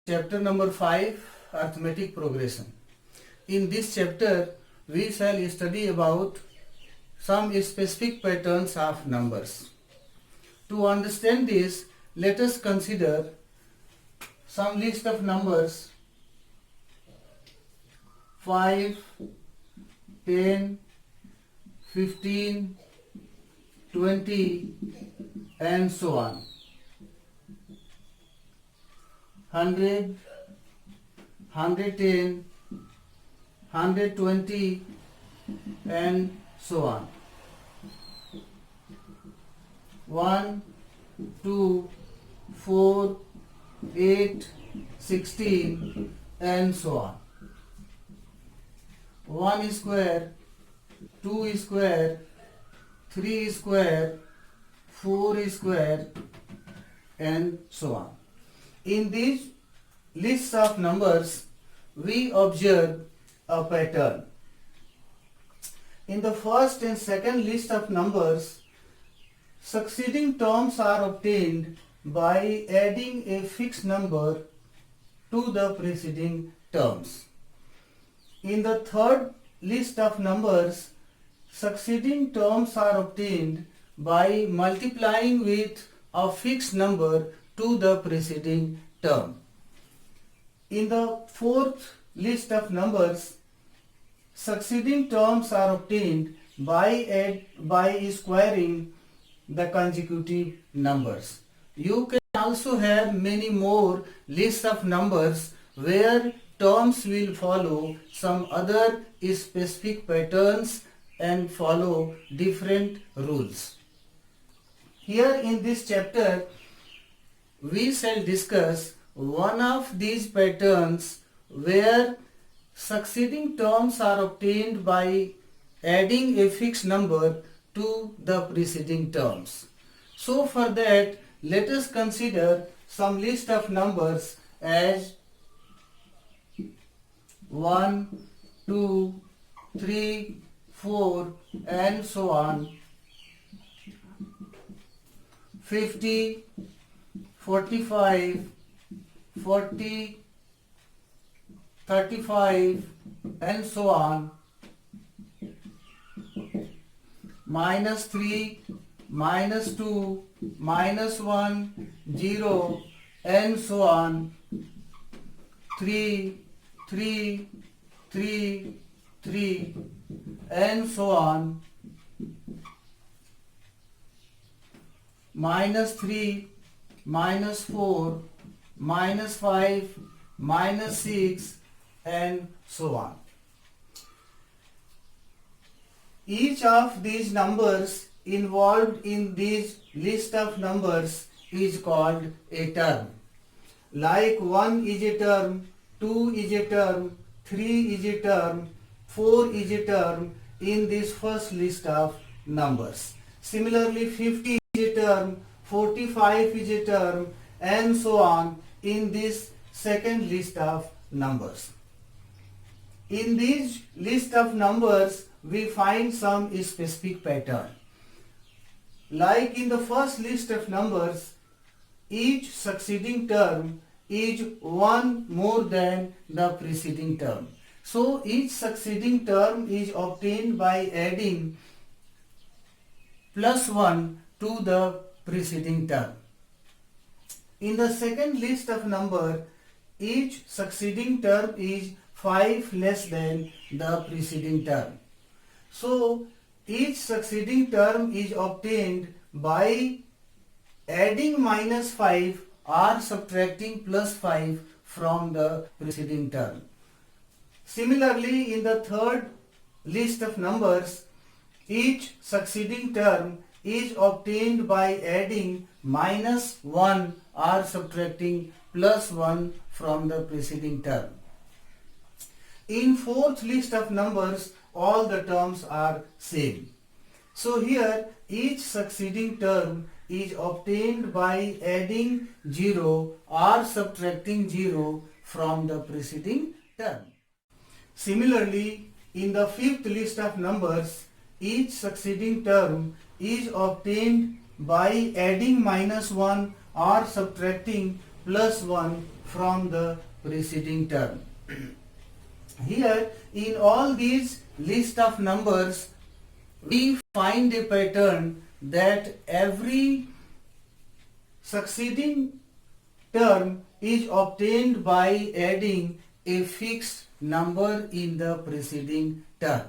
Chapter number 5, Arithmetic Progression. In this chapter, we shall study about some specific patterns of numbers. To understand this, let us consider some list of numbers 5, 10, 15, 20 and so on. 100, 110, 120 and so on. 1, 2, 4, 8, 16 and so on. 1 square, 2 square, 3 square, 4 square and so on. In these lists of numbers, we observe a pattern. In the first and second list of numbers, succeeding terms are obtained by adding a fixed number to the preceding terms. In the third list of numbers, succeeding terms are obtained by multiplying with a fixed number to the preceding term. In the fourth list of numbers, succeeding terms are obtained by squaring the consecutive numbers. You can also have many more lists of numbers where terms will follow some other specific patterns and follow different rules. Here in this chapter, we shall discuss one of these patterns where succeeding terms are obtained by adding a fixed number to the preceding terms. So for that, let us consider some list of numbers as 1, 2, 3, 4 and so on, 50, 45, 40, 35 and so on, -3, -2, -1, 0 and so on, 3, 3, 3, 3 and so on, -3, -4, -5, -6 and so on. Each of these numbers involved in this list of numbers is called a term. Like 1 is a term, 2 is a term, 3 is a term, 4 is a term in this first list of numbers. Similarly, 50 is a term, 45 is a term and so on in this second list of numbers. In this list of numbers, we find some specific pattern. Like in the first list of numbers, each succeeding term is one more than the preceding term. So each succeeding term is obtained by adding +1 to the preceding term. In the second list of number, each succeeding term is 5 less than the preceding term. So each succeeding term is obtained by adding -5 or subtracting +5 from the preceding term. Similarly, in the third list of numbers, each succeeding term is obtained by adding -1 or subtracting +1 from the preceding term. In fourth list of numbers, all the terms are same. So here each succeeding term is obtained by adding 0 or subtracting 0 from the preceding term. Similarly, in the fifth list of numbers, each succeeding term is obtained by adding -1 or subtracting +1 from the preceding term. Here, in all these list of numbers, we find a pattern that every succeeding term is obtained by adding a fixed number in the preceding term.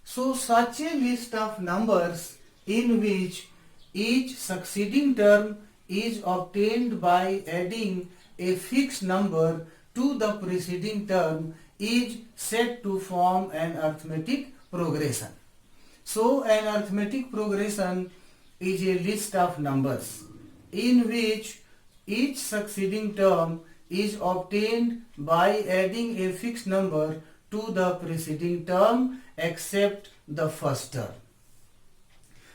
So such a list of numbers in which each succeeding term is obtained by adding a fixed number to the preceding term is said to form an arithmetic progression. So an arithmetic progression is a list of numbers in which each succeeding term is obtained by adding a fixed number to the preceding term except the first term.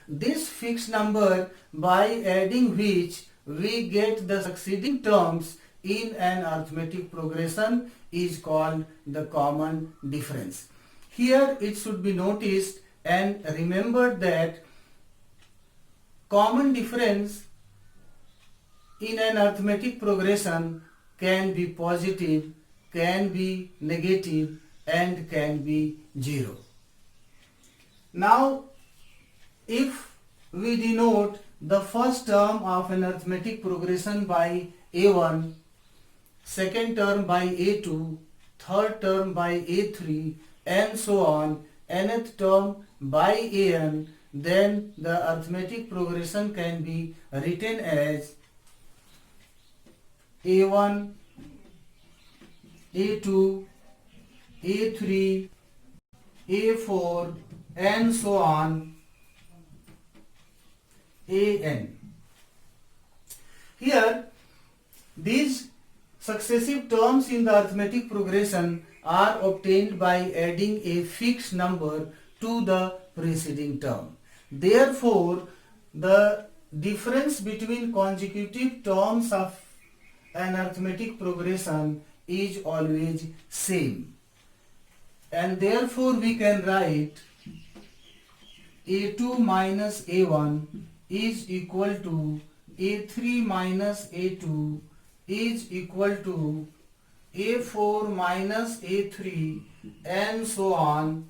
This fixed number by adding which we get the succeeding terms in an arithmetic progression is called the common difference. Here it should be noticed and remembered that common difference in an arithmetic progression can be positive, can be negative, and can be 0. Now, if we denote the first term of an arithmetic progression by A1, second term by A2, third term by A3, and so on, nth term by An, then the arithmetic progression can be written as A1, A2, A3, A4, and so on, An. Here, these successive terms in the arithmetic progression are obtained by adding a fixed number to the preceding term. Therefore, the difference between consecutive terms of an arithmetic progression is always same. And therefore, we can write A2 minus A1 is equal to A3 minus A2 is equal to A4 minus A3 and so on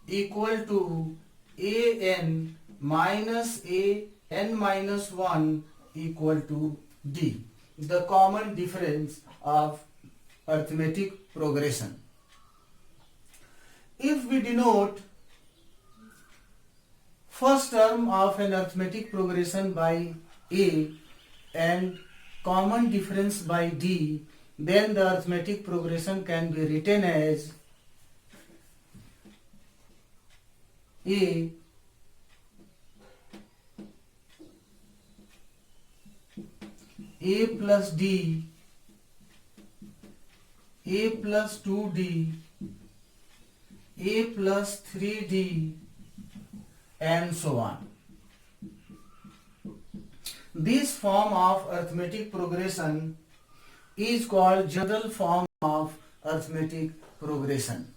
equal to An minus An minus 1 equal to D, the common difference of arithmetic progression. If we denote first term of an arithmetic progression by A and common difference by D, then the arithmetic progression can be written as A plus D, A plus 2D, A plus 3D, and so on. This form of arithmetic progression is called general form of arithmetic progression.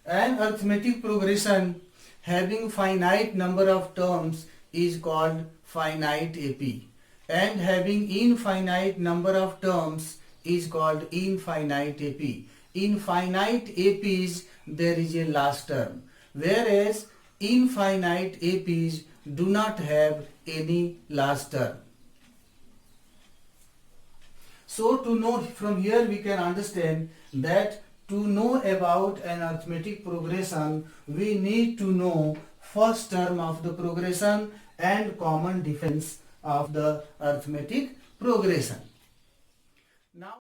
An arithmetic progression having finite number of terms is called finite AP, and having infinite number of terms is called infinite AP. In finite APs there is a last term, whereas infinite APs do not have any last term. So to know from here we can understand that to know about an arithmetic progression, we need to know first term of the progression and common difference of the arithmetic progression. Now